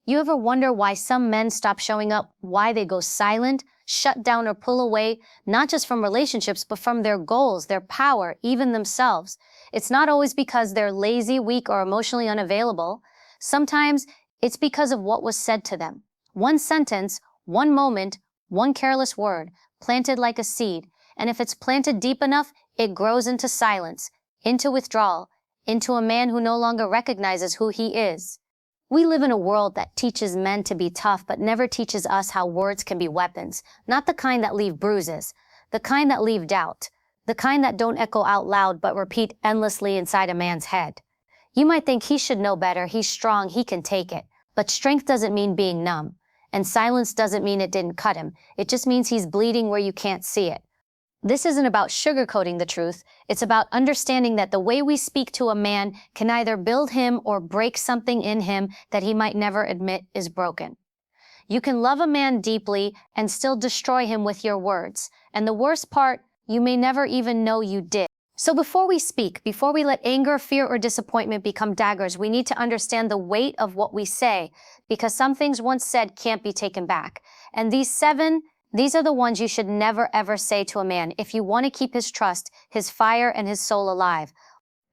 You ever wonder why some men stop showing up, why they go silent, shut down, or pull away, not just from relationships, but from their goals, their power, even themselves? It's not always because they're lazy, weak, or emotionally unavailable. Sometimes it's because of what was said to them. One sentence, one moment, one careless word, planted like a seed. And if it's planted deep enough, it grows into silence, into withdrawal, into a man who no longer recognizes who he is. We live in a world that teaches men to be tough, but never teaches us how words can be weapons. Not the kind that leave bruises, the kind that leave doubt, the kind that don't echo out loud but repeat endlessly inside a man's head. You might think he should know better, he's strong, he can take it. But strength doesn't mean being numb. And silence doesn't mean it didn't cut him. It just means he's bleeding where you can't see it. This isn't about sugarcoating the truth. It's about understanding that the way we speak to a man can either build him or break something in him that he might never admit is broken. You can love a man deeply and still destroy him with your words. And the worst part, you may never even know you did. So before we speak, before we let anger, fear, or disappointment become daggers, we need to understand the weight of what we say, because some things once said can't be taken back. And these are the ones you should never ever say to a man if you want to keep his trust, his fire, and his soul alive.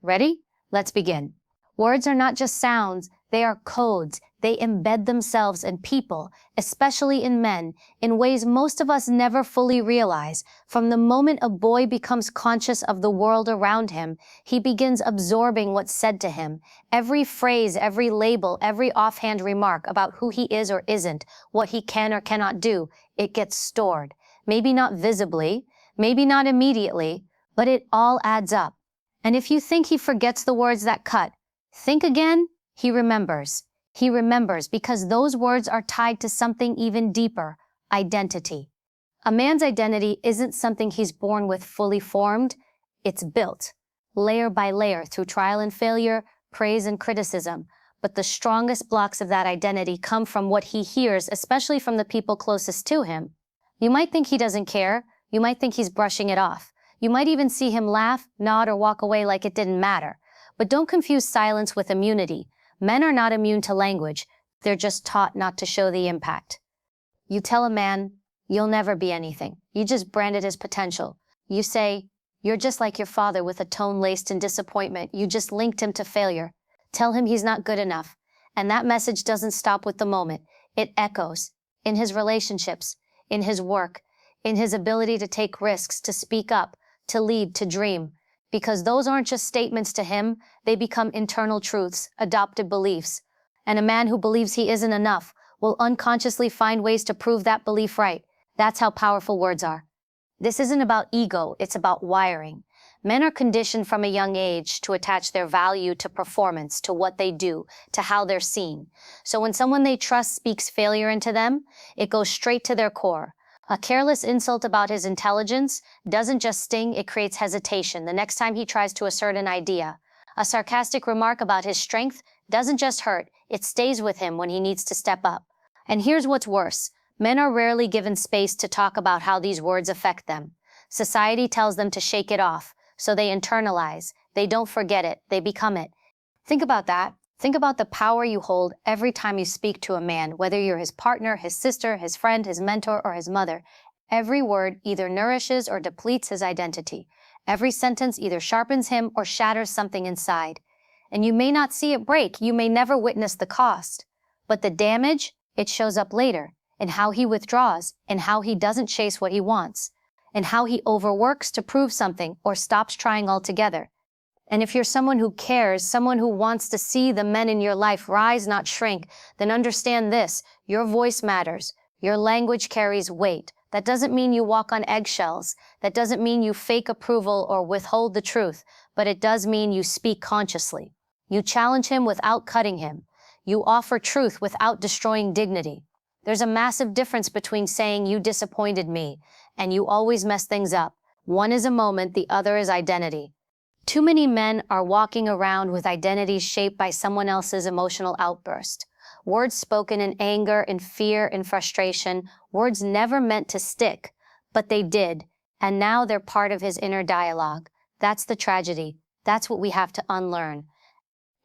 Ready? Let's begin. Words are not just sounds, they are codes. They embed themselves in people, especially in men, in ways most of us never fully realize. From the moment a boy becomes conscious of the world around him, he begins absorbing what's said to him. Every phrase, every label, every offhand remark about who he is or isn't, what he can or cannot do, it gets stored. Maybe not visibly, maybe not immediately, but it all adds up. And if you think he forgets the words that cut, think again, he remembers. He remembers because those words are tied to something even deeper, identity. A man's identity isn't something he's born with fully formed, it's built, layer by layer through trial and failure, praise and criticism. But the strongest blocks of that identity come from what he hears, especially from the people closest to him. You might think he doesn't care, you might think he's brushing it off. You might even see him laugh, nod, or walk away like it didn't matter. But don't confuse silence with immunity. Men are not immune to language, they're just taught not to show the impact. You tell a man, you'll never be anything. You just branded his potential. You say, you're just like your father with a tone laced in disappointment. You just linked him to failure. Tell him he's not good enough. And that message doesn't stop with the moment. It echoes in his relationships, in his work, in his ability to take risks, to speak up, to lead, to dream. Because those aren't just statements to him, they become internal truths, adopted beliefs. And a man who believes he isn't enough will unconsciously find ways to prove that belief right. That's how powerful words are. This isn't about ego, it's about wiring. Men are conditioned from a young age to attach their value to performance, to what they do, to how they're seen. So when someone they trust speaks failure into them, it goes straight to their core. A careless insult about his intelligence doesn't just sting, it creates hesitation the next time he tries to assert an idea. A sarcastic remark about his strength doesn't just hurt, it stays with him when he needs to step up. And here's what's worse. Men are rarely given space to talk about how these words affect them. Society tells them to shake it off, so they internalize. They don't forget it, they become it. Think about that. Think about the power you hold every time you speak to a man, whether you're his partner, his sister, his friend, his mentor, or his mother. Every word either nourishes or depletes his identity. Every sentence either sharpens him or shatters something inside. And you may not see it break, you may never witness the cost. But the damage, it shows up later, in how he withdraws, in how he doesn't chase what he wants, in how he overworks to prove something or stops trying altogether. And if you're someone who cares, someone who wants to see the men in your life rise, not shrink, then understand this. Your voice matters. Your language carries weight. That doesn't mean you walk on eggshells. That doesn't mean you fake approval or withhold the truth. But it does mean you speak consciously. You challenge him without cutting him. You offer truth without destroying dignity. There's a massive difference between saying you disappointed me and you always mess things up. One is a moment, the other is identity. Too many men are walking around with identities shaped by someone else's emotional outburst. Words spoken in anger, in fear, in frustration, words never meant to stick, but they did, and now they're part of his inner dialogue. That's the tragedy. That's what we have to unlearn.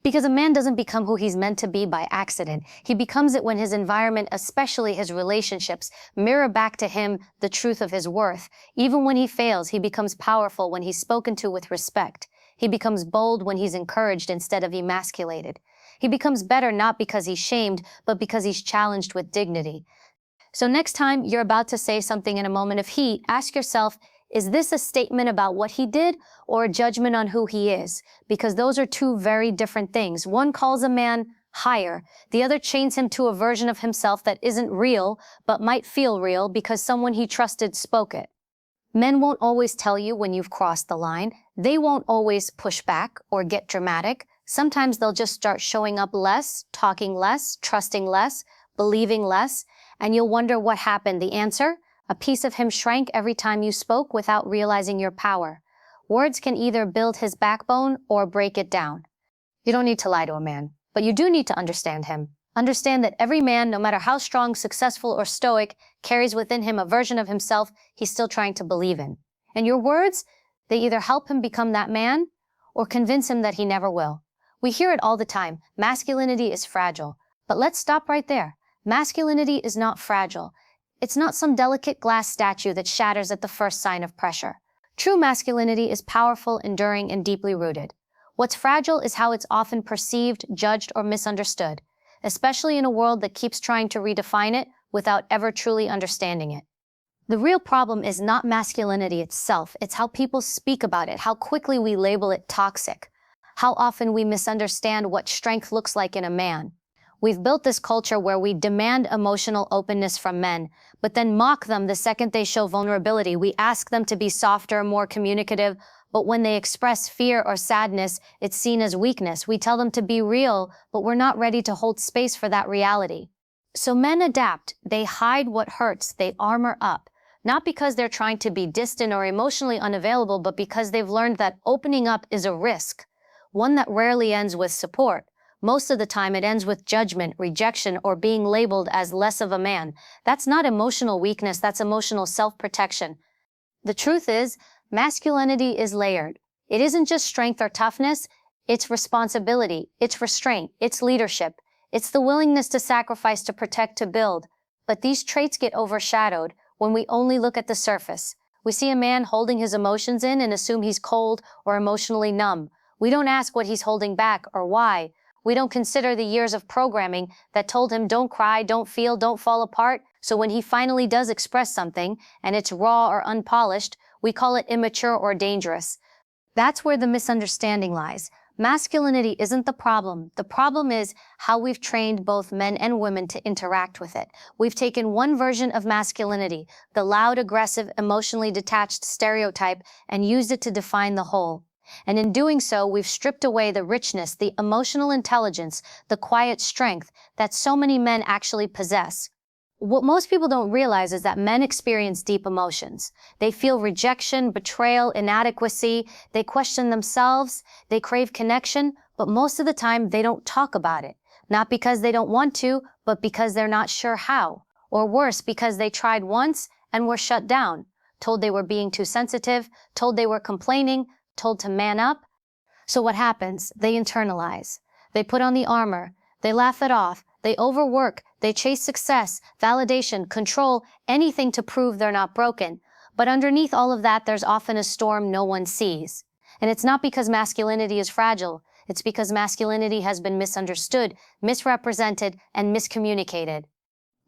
Because a man doesn't become who he's meant to be by accident. He becomes it when his environment, especially his relationships, mirror back to him the truth of his worth. Even when he fails, he becomes powerful when he's spoken to with respect. He becomes bold when he's encouraged instead of emasculated. He becomes better not because he's shamed, but because he's challenged with dignity. So next time you're about to say something in a moment of heat, ask yourself, is this a statement about what he did or a judgment on who he is? Because those are two very different things. One calls a man higher. The other chains him to a version of himself that isn't real, but might feel real because someone he trusted spoke it. Men won't always tell you when you've crossed the line. They won't always push back or get dramatic. Sometimes they'll just start showing up less, talking less, trusting less, believing less, and you'll wonder what happened. The answer? A piece of him shrank every time you spoke without realizing your power. Words can either build his backbone or break it down. You don't need to lie to a man, but you do need to understand him. Understand that every man, no matter how strong, successful, or stoic, carries within him a version of himself he's still trying to believe in. And your words, they either help him become that man or convince him that he never will. We hear it all the time. Masculinity is fragile. But let's stop right there. Masculinity is not fragile. It's not some delicate glass statue that shatters at the first sign of pressure. True masculinity is powerful, enduring, and deeply rooted. What's fragile is how it's often perceived, judged, or misunderstood, especially in a world that keeps trying to redefine it without ever truly understanding it. The real problem is not masculinity itself, it's how people speak about it, how quickly we label it toxic, how often we misunderstand what strength looks like in a man. We've built this culture where we demand emotional openness from men, but then mock them the second they show vulnerability. We ask them to be softer, more communicative, but when they express fear or sadness, it's seen as weakness. We tell them to be real, but we're not ready to hold space for that reality. So men adapt. They hide what hurts. They armor up. Not because they're trying to be distant or emotionally unavailable, but because they've learned that opening up is a risk, one that rarely ends with support. Most of the time it ends with judgment, rejection, or being labeled as less of a man. That's not emotional weakness, that's emotional self-protection. The truth is, masculinity is layered. It isn't just strength or toughness, it's responsibility, it's restraint, it's leadership. It's the willingness to sacrifice, to protect, to build. But these traits get overshadowed when we only look at the surface. We see a man holding his emotions in and assume he's cold or emotionally numb. We don't ask what he's holding back or why. We don't consider the years of programming that told him don't cry, don't feel, don't fall apart. So when he finally does express something, and it's raw or unpolished, we call it immature or dangerous. That's where the misunderstanding lies. Masculinity isn't the problem. The problem is how we've trained both men and women to interact with it. We've taken one version of masculinity, the loud, aggressive, emotionally detached stereotype, and used it to define the whole. And in doing so, we've stripped away the richness, the emotional intelligence, the quiet strength that so many men actually possess. What most people don't realize is that men experience deep emotions. They feel rejection, betrayal, inadequacy. They question themselves. They crave connection, but most of the time they don't talk about it. Not because they don't want to, but because they're not sure how. Or worse, because they tried once and were shut down, told they were being too sensitive, told they were complaining, told to man up. So what happens? They internalize. They put on the armor. They laugh it off. They overwork. They chase success, validation, control, anything to prove they're not broken. But underneath all of that, there's often a storm no one sees. And it's not because masculinity is fragile. It's because masculinity has been misunderstood, misrepresented, and miscommunicated.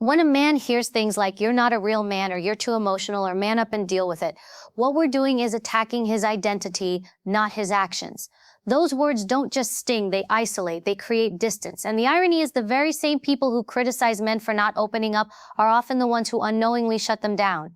When a man hears things like, you're not a real man, or you're too emotional, or man up and deal with it, what we're doing is attacking his identity, not his actions. Those words don't just sting, they isolate, they create distance. And the irony is the very same people who criticize men for not opening up are often the ones who unknowingly shut them down.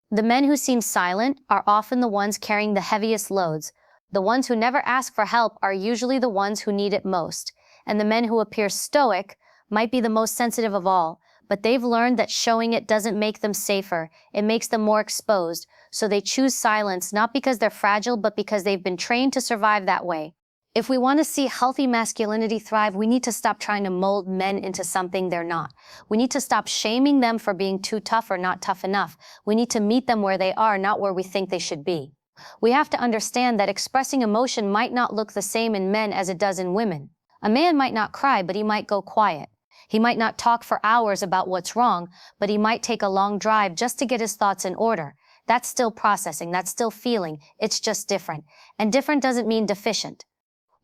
The men who seem silent are often the ones carrying the heaviest loads. The ones who never ask for help are usually the ones who need it most. And the men who appear stoic might be the most sensitive of all. But they've learned that showing it doesn't make them safer. It makes them more exposed. So they choose silence, not because they're fragile, but because they've been trained to survive that way. If we want to see healthy masculinity thrive, we need to stop trying to mold men into something they're not. We need to stop shaming them for being too tough or not tough enough. We need to meet them where they are, not where we think they should be. We have to understand that expressing emotion might not look the same in men as it does in women. A man might not cry, but he might go quiet. He might not talk for hours about what's wrong, but he might take a long drive just to get his thoughts in order. That's still processing, that's still feeling, it's just different. And different doesn't mean deficient.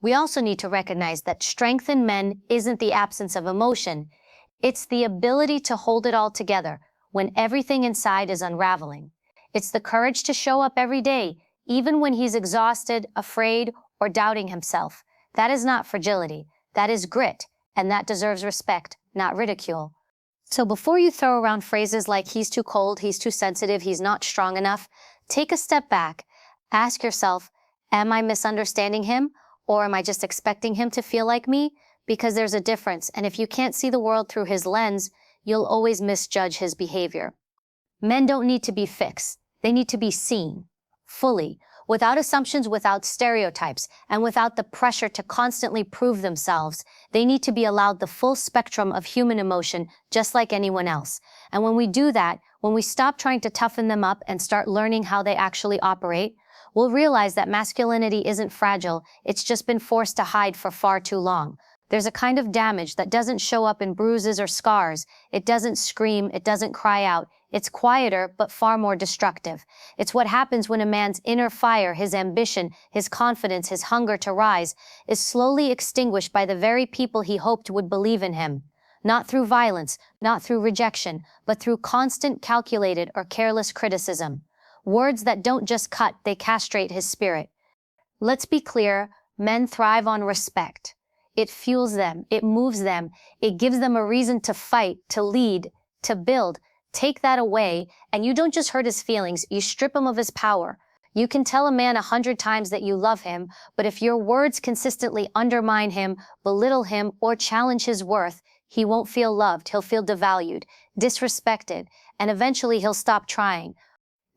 We also need to recognize that strength in men isn't the absence of emotion. It's the ability to hold it all together when everything inside is unraveling. It's the courage to show up every day, even when he's exhausted, afraid, or doubting himself. That is not fragility. That is grit, and that deserves respect, not ridicule. So before you throw around phrases like he's too cold, he's too sensitive, he's not strong enough, take a step back. Ask yourself, am I misunderstanding him? Or am I just expecting him to feel like me? Because there's a difference, and if you can't see the world through his lens, you'll always misjudge his behavior. Men don't need to be fixed. They need to be seen, fully, without assumptions, without stereotypes, and without the pressure to constantly prove themselves. They need to be allowed the full spectrum of human emotion, just like anyone else. And when we do that, when we stop trying to toughen them up and start learning how they actually operate, we'll realize that masculinity isn't fragile, it's just been forced to hide for far too long. There's a kind of damage that doesn't show up in bruises or scars. It doesn't scream, it doesn't cry out. It's quieter, but far more destructive. It's what happens when a man's inner fire, his ambition, his confidence, his hunger to rise, is slowly extinguished by the very people he hoped would believe in him. Not through violence, not through rejection, but through constant, calculated, or careless criticism. Words that don't just cut, they castrate his spirit. Let's be clear, men thrive on respect. It fuels them, it moves them, it gives them a reason to fight, to lead, to build. Take that away, and you don't just hurt his feelings, you strip him of his power. You can tell a man 100 times that you love him, but if your words consistently undermine him, belittle him, or challenge his worth, he won't feel loved, he'll feel devalued, disrespected, and eventually he'll stop trying.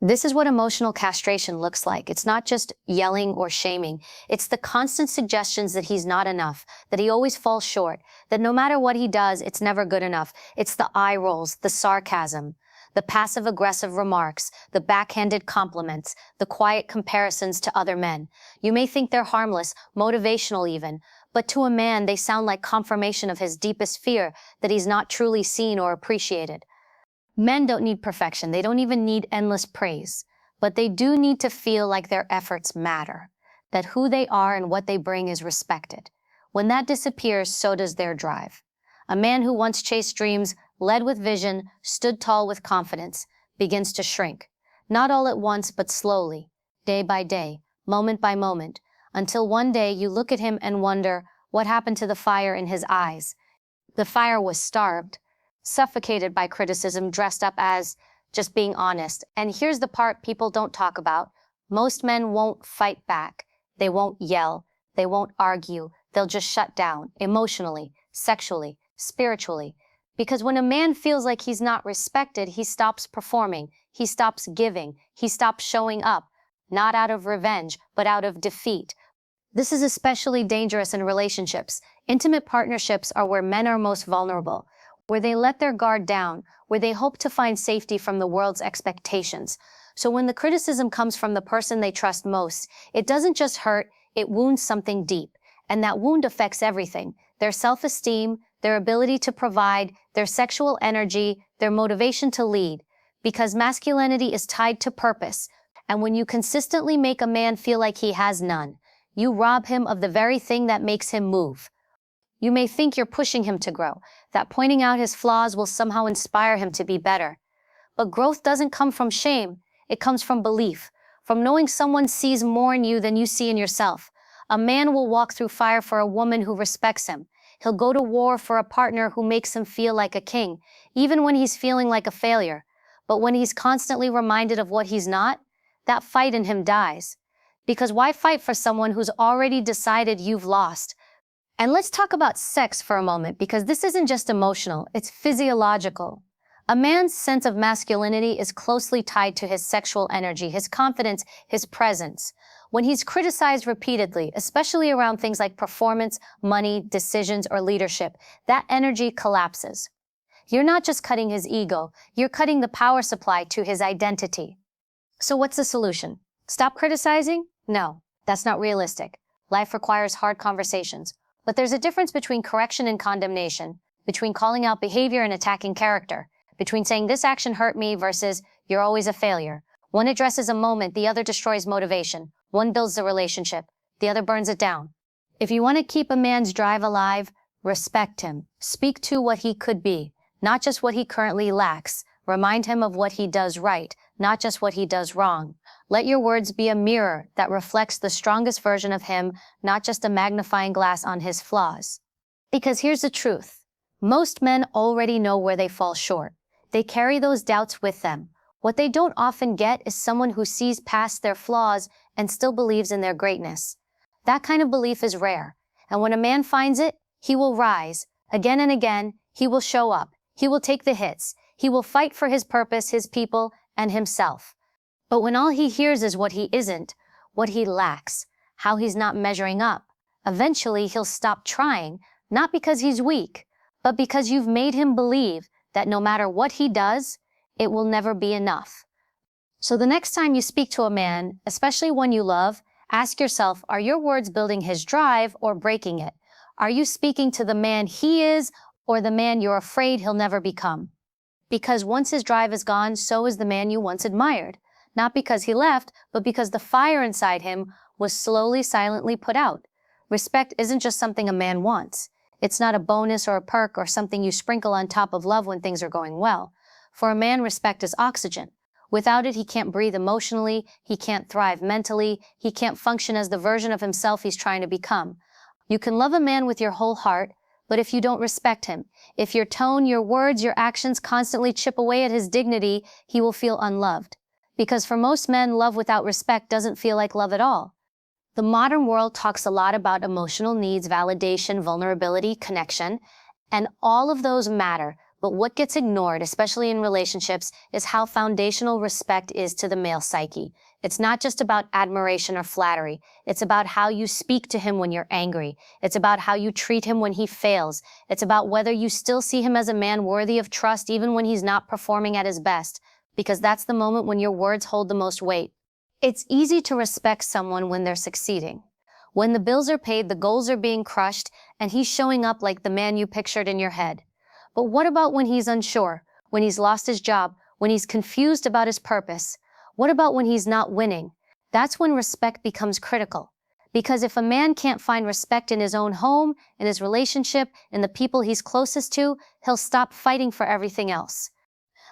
This is what emotional castration looks like. It's not just yelling or shaming. It's the constant suggestions that he's not enough, that he always falls short, that no matter what he does, it's never good enough. It's the eye rolls, the sarcasm, the passive-aggressive remarks, the backhanded compliments, the quiet comparisons to other men. You may think they're harmless, motivational even, but to a man, they sound like confirmation of his deepest fear that he's not truly seen or appreciated. Men don't need perfection. They don't even need endless praise. But they do need to feel like their efforts matter, that who they are and what they bring is respected. When that disappears, so does their drive. A man who once chased dreams, led with vision, stood tall with confidence, begins to shrink. Not all at once, but slowly, day by day, moment by moment, until one day you look at him and wonder what happened to the fire in his eyes. The fire was starved, suffocated by criticism dressed up as just being honest. And here's the part people don't talk about. Most men won't fight back. They won't yell. They won't argue. They'll just shut down emotionally, sexually, spiritually. Because when a man feels like he's not respected, he stops performing. He stops giving. He stops showing up, not out of revenge, but out of defeat. This is especially dangerous in relationships. Intimate partnerships are where men are most vulnerable, where they let their guard down, where they hope to find safety from the world's expectations. So when the criticism comes from the person they trust most, it doesn't just hurt, it wounds something deep. And that wound affects everything: their self-esteem, their ability to provide, their sexual energy, their motivation to lead. Because masculinity is tied to purpose. And when you consistently make a man feel like he has none, you rob him of the very thing that makes him move. You may think you're pushing him to grow, that pointing out his flaws will somehow inspire him to be better. But growth doesn't come from shame. It comes from belief, from knowing someone sees more in you than you see in yourself. A man will walk through fire for a woman who respects him. He'll go to war for a partner who makes him feel like a king, even when he's feeling like a failure. But when he's constantly reminded of what he's not, that fight in him dies. Because why fight for someone who's already decided you've lost? And let's talk about sex for a moment, because this isn't just emotional, it's physiological. A man's sense of masculinity is closely tied to his sexual energy, his confidence, his presence. When he's criticized repeatedly, especially around things like performance, money, decisions, or leadership, that energy collapses. You're not just cutting his ego, you're cutting the power supply to his identity. So what's the solution? Stop criticizing? No, that's not realistic. Life requires hard conversations. But there's a difference between correction and condemnation, between calling out behavior and attacking character, between saying this action hurt me versus you're always a failure. One addresses a moment, the other destroys motivation. One builds the relationship, the other burns it down. If you want to keep a man's drive alive, respect him. Speak to what he could be, not just what he currently lacks. Remind him of what he does right, not just what he does wrong. Let your words be a mirror that reflects the strongest version of him, not just a magnifying glass on his flaws. Because here's the truth. Most men already know where they fall short. They carry those doubts with them. What they don't often get is someone who sees past their flaws and still believes in their greatness. That kind of belief is rare. And when a man finds it, he will rise. Again and again, he will show up. He will take the hits. He will fight for his purpose, his people, and himself. But when all he hears is what he isn't, what he lacks, how he's not measuring up, eventually he'll stop trying, not because he's weak, but because you've made him believe that no matter what he does, it will never be enough. So the next time you speak to a man, especially one you love, ask yourself, are your words building his drive or breaking it? Are you speaking to the man he is or the man you're afraid he'll never become? Because once his drive is gone, so is the man you once admired. Not because he left, but because the fire inside him was slowly, silently put out. Respect isn't just something a man wants. It's not a bonus or a perk or something you sprinkle on top of love when things are going well. For a man, respect is oxygen. Without it, he can't breathe emotionally, he can't thrive mentally, he can't function as the version of himself he's trying to become. You can love a man with your whole heart, but if you don't respect him, if your tone, your words, your actions constantly chip away at his dignity, he will feel unloved. Because for most men, love without respect doesn't feel like love at all. The modern world talks a lot about emotional needs, validation, vulnerability, connection, and all of those matter. But what gets ignored, especially in relationships, is how foundational respect is to the male psyche. It's not just about admiration or flattery. It's about how you speak to him when you're angry. It's about how you treat him when he fails. It's about whether you still see him as a man worthy of trust even when he's not performing at his best. Because that's the moment when your words hold the most weight. It's easy to respect someone when they're succeeding. When the bills are paid, the goals are being crushed, and he's showing up like the man you pictured in your head. But what about when he's unsure, when he's lost his job, when he's confused about his purpose? What about when he's not winning? That's when respect becomes critical. Because if a man can't find respect in his own home, in his relationship, in the people he's closest to, he'll stop fighting for everything else.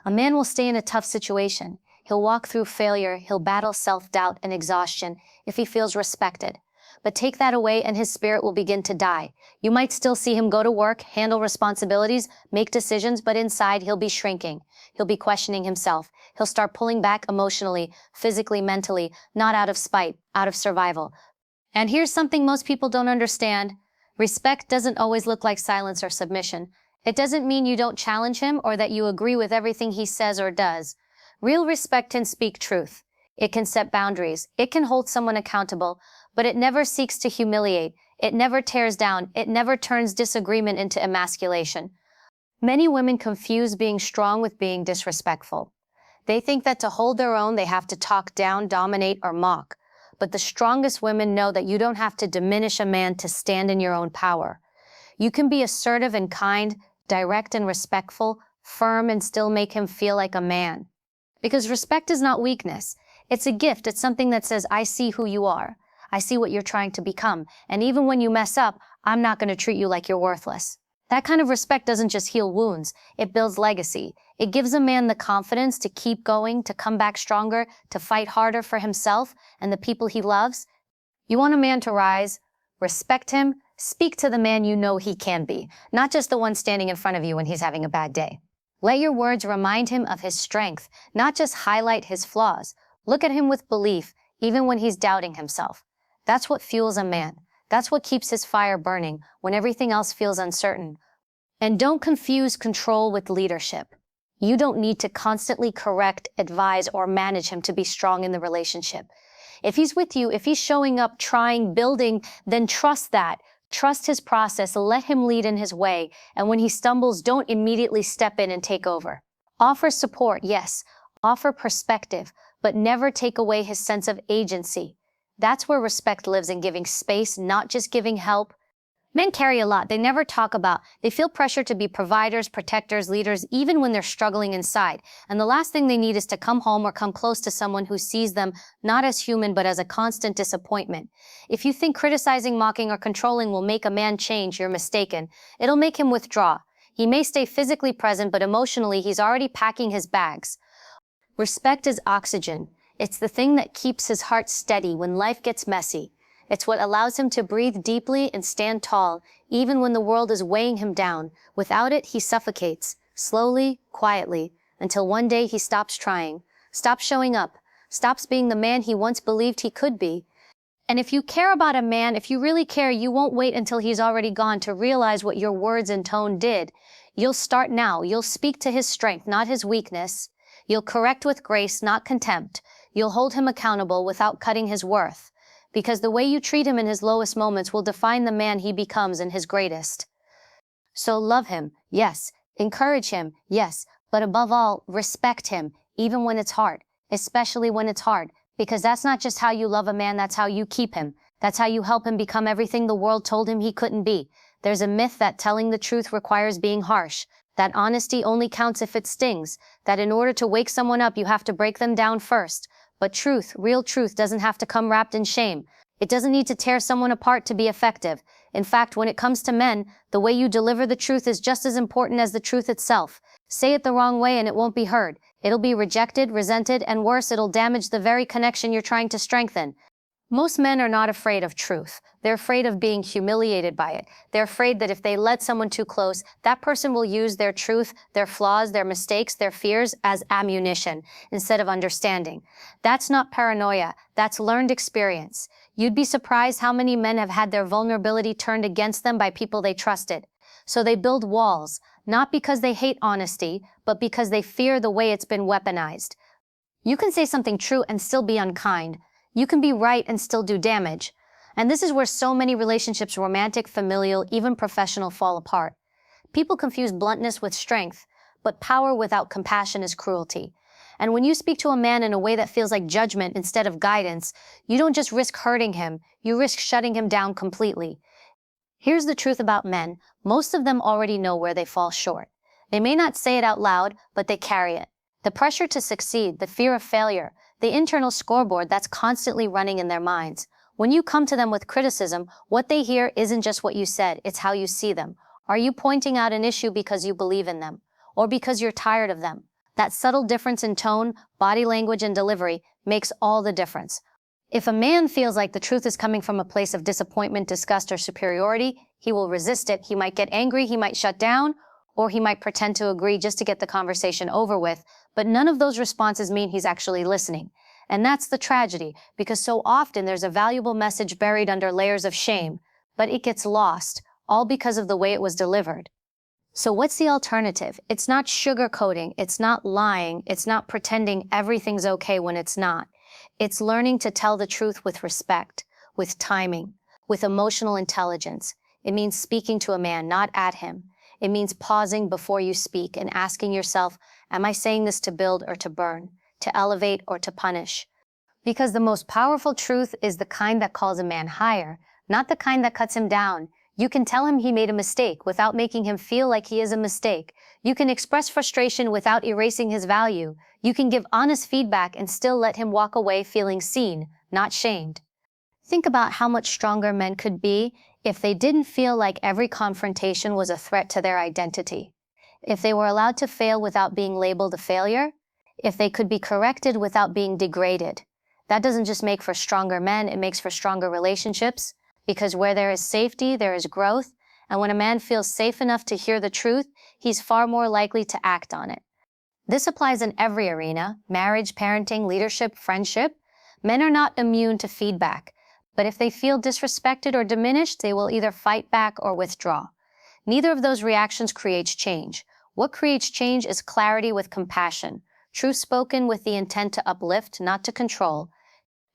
A man will stay in a tough situation. He'll walk through failure, he'll battle self-doubt and exhaustion if he feels respected. But take that away and his spirit will begin to die. You might still see him go to work, handle responsibilities, make decisions, but inside he'll be shrinking. He'll be questioning himself. He'll start pulling back emotionally, physically, mentally, not out of spite, out of survival. And here's something most people don't understand. Respect doesn't always look like silence or submission. It doesn't mean you don't challenge him or that you agree with everything he says or does. Real respect can speak truth. It can set boundaries. It can hold someone accountable, but it never seeks to humiliate. It never tears down. It never turns disagreement into emasculation. Many women confuse being strong with being disrespectful. They think that to hold their own, they have to talk down, dominate, or mock. But the strongest women know that you don't have to diminish a man to stand in your own power. You can be assertive and kind, direct and respectful, firm and still make him feel like a man. Because respect is not weakness. It's a gift. It's something that says, I see who you are. I see what you're trying to become. And even when you mess up, I'm not going to treat you like you're worthless. That kind of respect doesn't just heal wounds. It builds legacy. It gives a man the confidence to keep going, to come back stronger, to fight harder for himself and the people he loves. You want a man to rise, respect him, speak to the man you know he can be, not just the one standing in front of you when he's having a bad day. Let your words remind him of his strength, not just highlight his flaws. Look at him with belief, even when he's doubting himself. That's what fuels a man. That's what keeps his fire burning when everything else feels uncertain. And don't confuse control with leadership. You don't need to constantly correct, advise, or manage him to be strong in the relationship. If he's with you, if he's showing up, trying, building, then trust that. Trust his process, let him lead in his way, and when he stumbles, don't immediately step in and take over. Offer support, yes. Offer perspective, but never take away his sense of agency. That's where respect lives, in giving space, not just giving help. Men carry a lot. They never talk about. They feel pressure to be providers, protectors, leaders, even when they're struggling inside. And the last thing they need is to come home or come close to someone who sees them not as human, but as a constant disappointment. If you think criticizing, mocking, or controlling will make a man change, you're mistaken. It'll make him withdraw. He may stay physically present, but emotionally, he's already packing his bags. Respect is oxygen. It's the thing that keeps his heart steady when life gets messy. It's what allows him to breathe deeply and stand tall, even when the world is weighing him down. Without it, he suffocates, slowly, quietly, until one day he stops trying, stops showing up, stops being the man he once believed he could be. And if you care about a man, if you really care, you won't wait until he's already gone to realize what your words and tone did. You'll start now. You'll speak to his strength, not his weakness. You'll correct with grace, not contempt. You'll hold him accountable without cutting his worth. Because the way you treat him in his lowest moments will define the man he becomes in his greatest. So love him, yes. Encourage him, yes. But above all, respect him, even when it's hard, especially when it's hard. Because that's not just how you love a man, that's how you keep him. That's how you help him become everything the world told him he couldn't be. There's a myth that telling the truth requires being harsh, that honesty only counts if it stings, that in order to wake someone up you have to break them down first. But truth, real truth, doesn't have to come wrapped in shame. It doesn't need to tear someone apart to be effective. In fact, when it comes to men, the way you deliver the truth is just as important as the truth itself. Say it the wrong way and it won't be heard. It'll be rejected, resented, and worse, it'll damage the very connection you're trying to strengthen. Most men are not afraid of truth. They're afraid of being humiliated by it. They're afraid that if they let someone too close, that person will use their truth, their flaws, their mistakes, their fears as ammunition instead of understanding. That's not paranoia. That's learned experience. You'd be surprised how many men have had their vulnerability turned against them by people they trusted. So they build walls, not because they hate honesty, but because they fear the way it's been weaponized. You can say something true and still be unkind. You can be right and still do damage. And this is where so many relationships, romantic, familial, even professional, fall apart. People confuse bluntness with strength, but power without compassion is cruelty. And when you speak to a man in a way that feels like judgment instead of guidance, you don't just risk hurting him, you risk shutting him down completely. Here's the truth about men. Most of them already know where they fall short. They may not say it out loud, but they carry it. The pressure to succeed, the fear of failure, the internal scoreboard that's constantly running in their minds. When you come to them with criticism, what they hear isn't just what you said, it's how you see them. Are you pointing out an issue because you believe in them, or because you're tired of them? That subtle difference in tone, body language, and delivery makes all the difference. If a man feels like the truth is coming from a place of disappointment, disgust, or superiority, he will resist it. He might get angry, he might shut down, or he might pretend to agree just to get the conversation over with. But none of those responses mean he's actually listening. And that's the tragedy, because so often there's a valuable message buried under layers of shame, but it gets lost, all because of the way it was delivered. So what's the alternative? It's not sugarcoating, it's not lying, it's not pretending everything's okay when it's not. It's learning to tell the truth with respect, with timing, with emotional intelligence. It means speaking to a man, not at him. It means pausing before you speak and asking yourself, am I saying this to build or to burn, to elevate or to punish? Because the most powerful truth is the kind that calls a man higher, not the kind that cuts him down. You can tell him he made a mistake without making him feel like he is a mistake. You can express frustration without erasing his value. You can give honest feedback and still let him walk away feeling seen, not shamed. Think about how much stronger men could be if they didn't feel like every confrontation was a threat to their identity. If they were allowed to fail without being labeled a failure. If they could be corrected without being degraded. That doesn't just make for stronger men, it makes for stronger relationships. Because where there is safety, there is growth. And when a man feels safe enough to hear the truth, he's far more likely to act on it. This applies in every arena: marriage, parenting, leadership, friendship. Men are not immune to feedback. But if they feel disrespected or diminished, they will either fight back or withdraw. Neither of those reactions creates change. What creates change is clarity with compassion, truth spoken with the intent to uplift, not to control.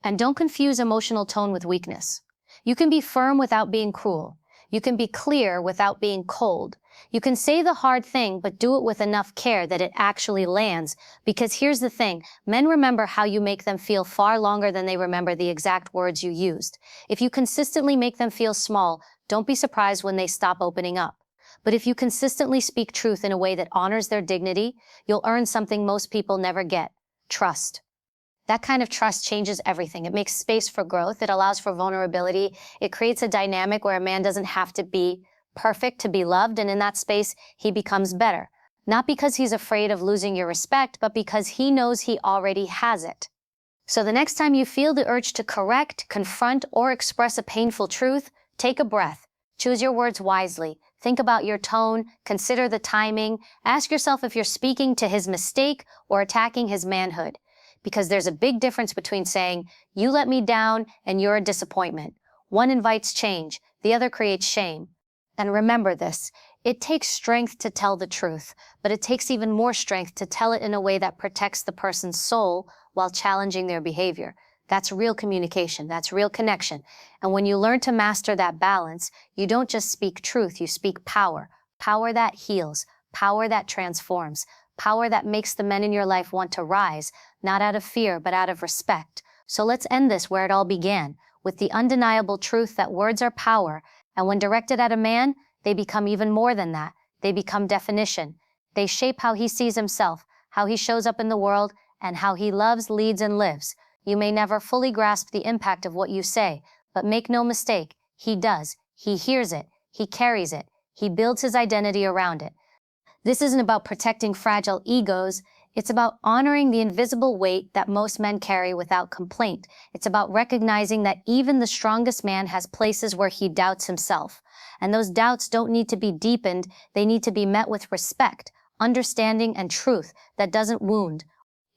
And don't confuse emotional tone with weakness. You can be firm without being cruel. You can be clear without being cold. You can say the hard thing, but do it with enough care that it actually lands. Because here's the thing, men remember how you make them feel far longer than they remember the exact words you used. If you consistently make them feel small, don't be surprised when they stop opening up. But if you consistently speak truth in a way that honors their dignity, you'll earn something most people never get: trust. That kind of trust changes everything. It makes space for growth. It allows for vulnerability. It creates a dynamic where a man doesn't have to be perfect to be loved, and in that space, he becomes better. Not because he's afraid of losing your respect, but because he knows he already has it. So the next time you feel the urge to correct, confront, or express a painful truth, take a breath. Choose your words wisely. Think about your tone. Consider the timing. Ask yourself if you're speaking to his mistake or attacking his manhood. Because there's a big difference between saying, "You let me down," and "You're a disappointment." One invites change, the other creates shame. And remember this, it takes strength to tell the truth, but it takes even more strength to tell it in a way that protects the person's soul while challenging their behavior. That's real communication, that's real connection. And when you learn to master that balance, you don't just speak truth, you speak power. Power that heals, power that transforms, power that makes the men in your life want to rise, not out of fear, but out of respect. So let's end this where it all began, with the undeniable truth that words are power, and when directed at a man, they become even more than that. They become definition. They shape how he sees himself, how he shows up in the world, and how he loves, leads, and lives. You may never fully grasp the impact of what you say, but make no mistake, he does. He hears it. He carries it. He builds his identity around it. This isn't about protecting fragile egos. It's about honoring the invisible weight that most men carry without complaint. It's about recognizing that even the strongest man has places where he doubts himself. And those doubts don't need to be deepened. They need to be met with respect, understanding, and truth that doesn't wound.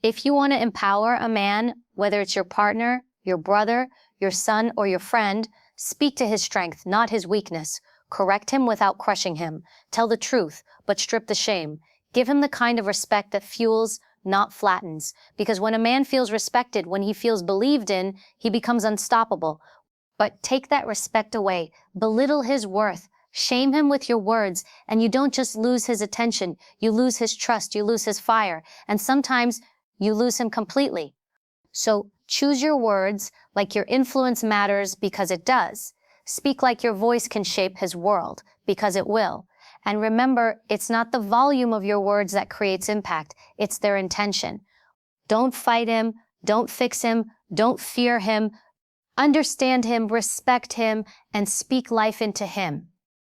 If you want to empower a man, whether it's your partner, your brother, your son, or your friend, speak to his strength, not his weakness. Correct him without crushing him. Tell the truth, but strip the shame. Give him the kind of respect that fuels, not flattens. Because when a man feels respected, when he feels believed in, he becomes unstoppable. But take that respect away, belittle his worth, shame him with your words, and you don't just lose his attention, you lose his trust, you lose his fire, and sometimes you lose him completely. So choose your words like your influence matters, because it does. Speak like your voice can shape his world, because it will. And remember, it's not the volume of your words that creates impact, it's their intention. Don't fight him, don't fix him, don't fear him. Understand him, respect him, and speak life into him.